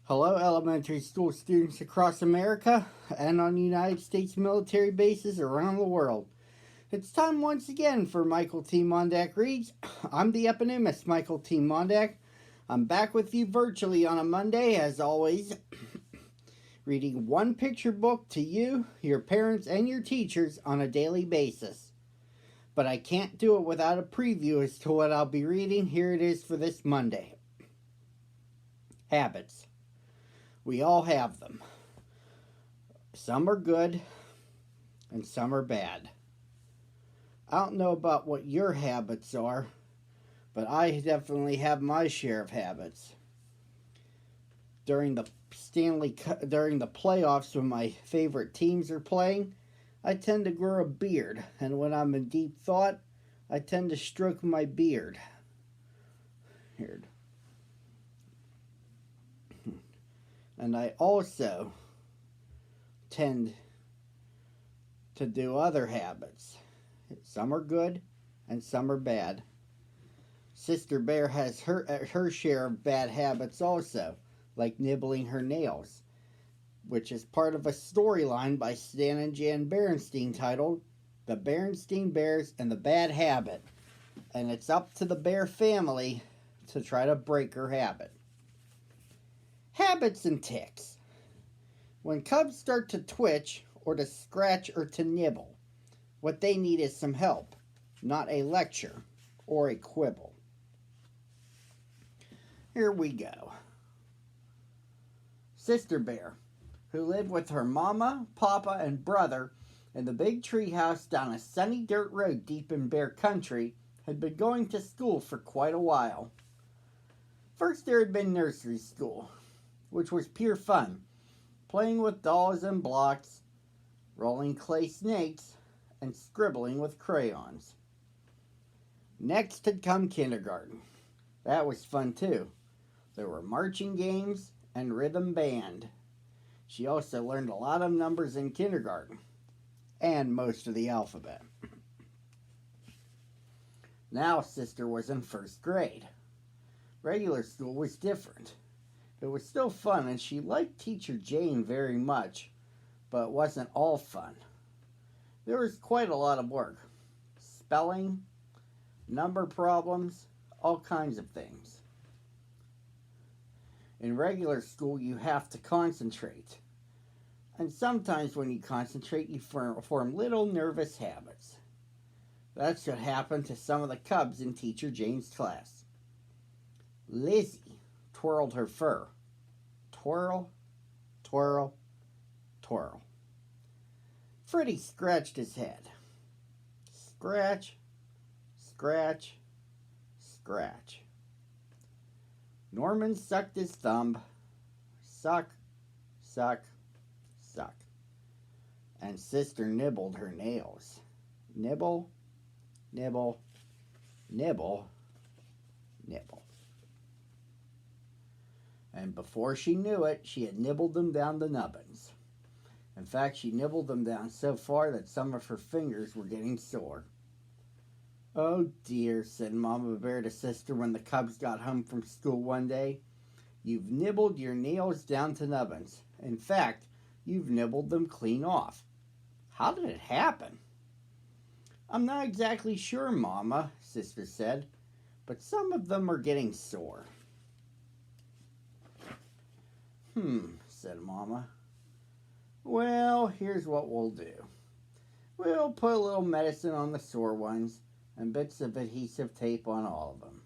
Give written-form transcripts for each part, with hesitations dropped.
Hello, elementary school students across America and on United States military bases around the world. It's time once again for Michael T. Mondak Reads. I'm the eponymous Michael T. Mondak. I'm back with you virtually on a Monday, as always, reading one picture book to you, your parents, and your teachers on a daily basis. But I can't do it without a preview as to what I'll be reading. Here it is for this Monday. Habits. We all have them. Some are good and some are bad. I don't know about what your habits are, but I definitely have my share of habits. During the playoffs when my favorite teams are playing, I tend to grow a beard, and when I'm in deep thought, I tend to stroke my beard. Here. And I also tend to do other habits. Some are good and some are bad. Sister Bear has her share of bad habits also, like nibbling her nails, which is part of a storyline by Stan and Jan Berenstain titled The Berenstain Bears and the Bad Habit. And it's up to the Bear family to try to break her habit. Habits and tics. When cubs start to twitch or to scratch or to nibble, what they need is some help, not a lecture or a quibble. Here we go. Sister Bear, who lived with her mama, papa, and brother in the big tree house down a sunny dirt road deep in Bear Country, had been going to school for quite a while. First there had been nursery school, which was pure fun, playing with dolls and blocks, rolling clay snakes, and scribbling with crayons. Next had come kindergarten. That was fun too. There were marching games and rhythm band. She also learned a lot of numbers in kindergarten, and most of the alphabet. Now Sister was in first grade. Regular school was different. It was still fun, and she liked Teacher Jane very much, but it wasn't all fun. There was quite a lot of work. Spelling, number problems, all kinds of things. In regular school, you have to concentrate. And sometimes when you concentrate, you form little nervous habits. That's what happened to some of the cubs in Teacher Jane's class. Lizzie twirled her fur. Twirl, twirl, twirl. Freddie scratched his head. Scratch, scratch, scratch. Norman sucked his thumb. Suck, suck, suck. And Sister nibbled her nails. Nibble, nibble, nibble, nibble. And before she knew it, she had nibbled them down the nubbins. In fact, she nibbled them down so far that some of her fingers were getting sore. "Oh dear," said Mama Bear to Sister when the cubs got home from school one day. "You've nibbled your nails down to nubbins. In fact, you've nibbled them clean off. How did it happen?" "I'm not exactly sure, Mama," Sister said, "but some of them are getting sore." Said Mama. "Well, here's what we'll do. We'll put a little medicine on the sore ones and bits of adhesive tape on all of them.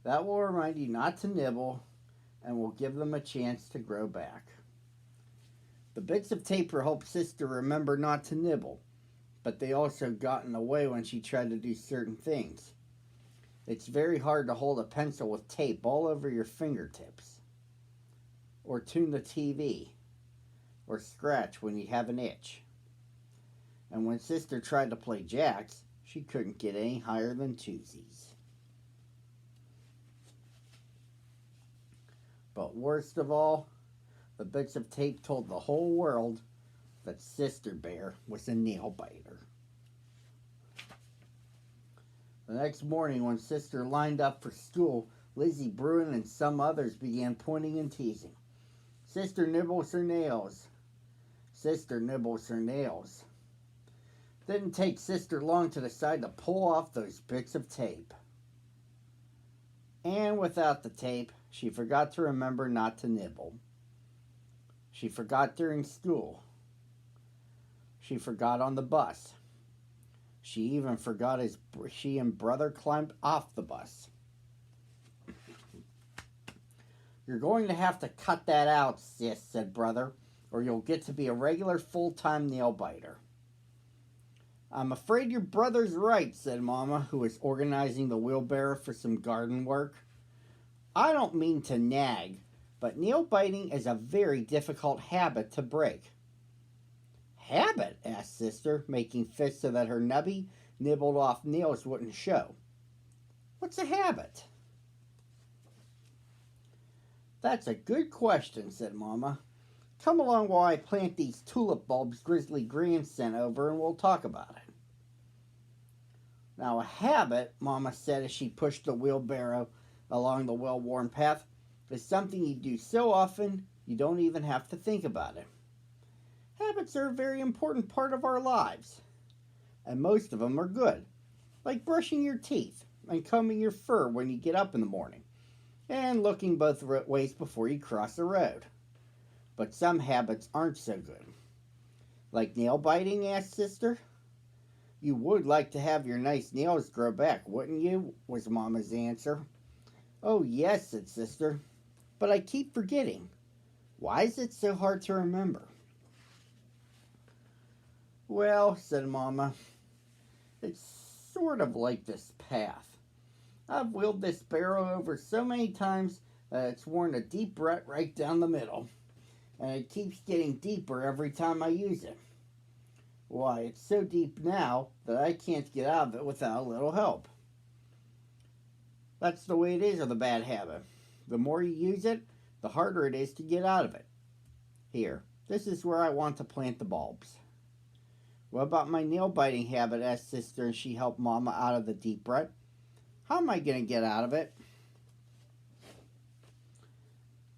That will remind you not to nibble and will give them a chance to grow back." The bits of tape will help Sister remember not to nibble, but they also got in the way when she tried to do certain things. It's very hard to hold a pencil with tape all over your fingertips, or tune the TV, or scratch when you have an itch. And when Sister tried to play jacks, she couldn't get any higher than twosies. But worst of all, the bits of tape told the whole world that Sister Bear was a nail biter. The next morning, when Sister lined up for school, Lizzie Bruin and some others began pointing and teasing. Sister nibbles her nails. Sister nibbles her nails. Didn't take Sister long to decide to pull off those bits of tape. And without the tape, she forgot to remember not to nibble. She forgot during school. She forgot on the bus. She even forgot as she and brother climbed off the bus. You're going to have to cut that out, sis, said brother, or you'll get to be a regular full-time nail biter. I'm afraid your brother's right, said Mama, who was organizing the wheelbarrow for some garden work. I don't mean to nag, but nail biting is a very difficult habit to break. Habit? Asked Sister, making fists so that her nubby, nibbled off nails wouldn't show. What's a habit? That's a good question, said Mama. Come along while I plant these tulip bulbs Grizzly Gran sent over and we'll talk about it. Now a habit, Mama said as she pushed the wheelbarrow along the well-worn path, is something you do so often you don't even have to think about it. Habits are a very important part of our lives, and most of them are good, like brushing your teeth and combing your fur when you get up in the morning, and looking both ways before you cross the road. But some habits aren't so good. Like nail biting, asked Sister. You would like to have your nice nails grow back, wouldn't you? Was Mama's answer. Oh, yes, said Sister, but I keep forgetting. Why is it so hard to remember? Well, said Mama, it's sort of like this path. I've wheeled this barrow over so many times that it's worn a deep rut right down the middle, and it keeps getting deeper every time I use it. Why, it's so deep now that I can't get out of it without a little help. That's the way it is with a bad habit. The more you use it, the harder it is to get out of it. Here, this is where I want to plant the bulbs. What about my nail biting habit? Asked Sister, and she helped Mama out of the deep rut. How am I going to get out of it?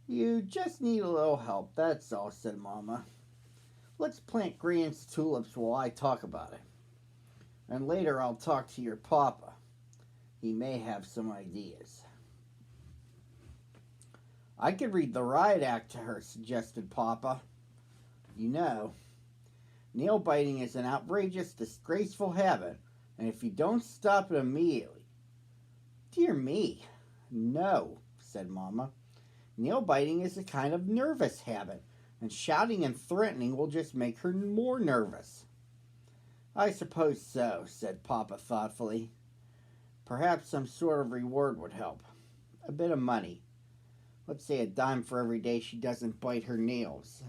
You just need a little help, that's all, said Mama. Let's plant Gran's tulips while I talk about it. And later I'll talk to your papa. He may have some ideas. I could read the riot act to her, suggested Papa. You know, nail biting is an outrageous, disgraceful habit, and if you don't stop it immediately... Dear me, no, said Mama. Nail biting is a kind of nervous habit, and shouting and threatening will just make her more nervous. I suppose so, said Papa thoughtfully. Perhaps some sort of reward would help. A bit of money. Let's say a dime for every day she doesn't bite her nails.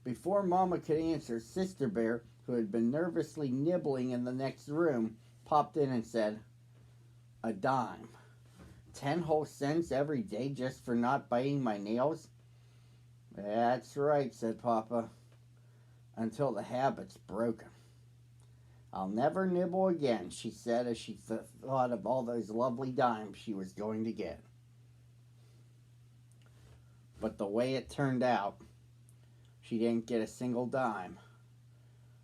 Before Mama could answer, Sister Bear, who had been nervously nibbling in the next room, popped in and said, A dime. 10 whole cents every day just for not biting my nails? That's right, said Papa. Until the habit's broken. I'll never nibble again, she said as she thought of all those lovely dimes she was going to get. But the way it turned out, she didn't get a single dime.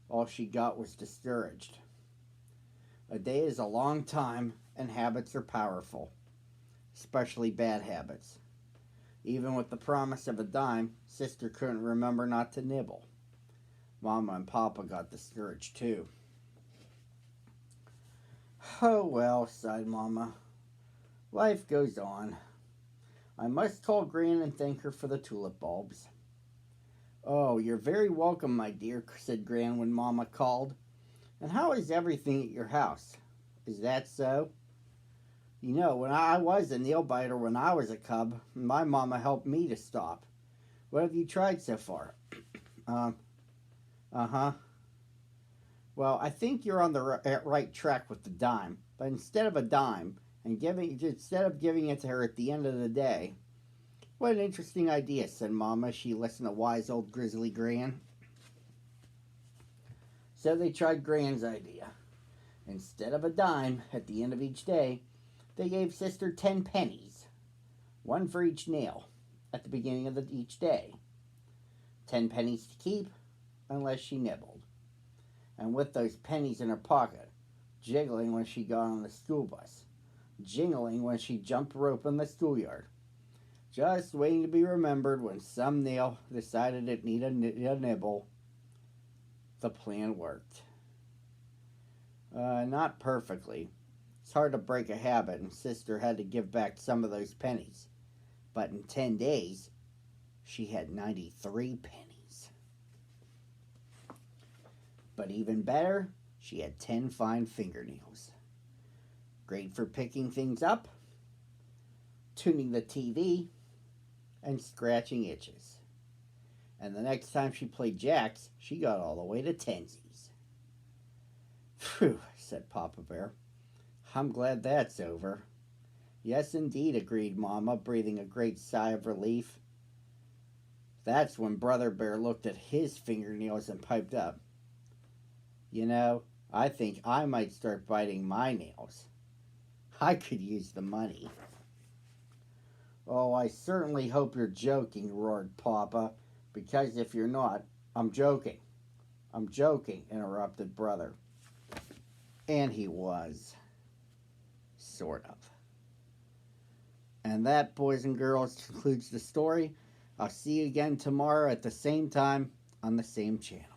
All she got was discouraged. A day is a long time, and habits are powerful, especially bad habits. Even with the promise of a dime, Sister couldn't remember not to nibble. Mama and Papa got discouraged too. Oh well, sighed Mama. Life goes on. I must call Gran and thank her for the tulip bulbs. Oh, you're very welcome, my dear, said Gran when Mama called. And how is everything at your house? Is that so? You know, when I was a nail biter when I was a cub, my Mama helped me to stop. What have you tried so far? Uh-huh. Well, I think you're on the right track with the dime, but instead of a dime, instead of giving it to her at the end of the day. What an interesting idea, said Mama. She listened to wise old Grizzly Gran. So they tried Gran's idea. Instead of a dime at the end of each day, they gave Sister 10 pennies, one for each nail, at the beginning of each day. 10 pennies to keep, unless she nibbled. And with those pennies in her pocket, jiggling when she got on the school bus, jingling when she jumped rope in the schoolyard, just waiting to be remembered when some nail decided it needed a nibble. The plan worked. Not perfectly. It's hard to break a habit, and Sister had to give back some of those pennies. But in 10 days, she had 93 pennies. But even better, she had 10 fine fingernails. Great for picking things up, tuning the TV, and scratching itches. And the next time she played jacks, she got all the way to tensies. Phew, said Papa Bear. I'm glad that's over. Yes, indeed, agreed Mama, breathing a great sigh of relief. That's when Brother Bear looked at his fingernails and piped up. You know, I think I might start biting my nails. I could use the money. Oh, I certainly hope you're joking, roared Papa, because if you're not, I'm joking. I'm joking, interrupted Brother. And he was. Sort of. And that, boys and girls, concludes the story. I'll see you again tomorrow at the same time on the same channel.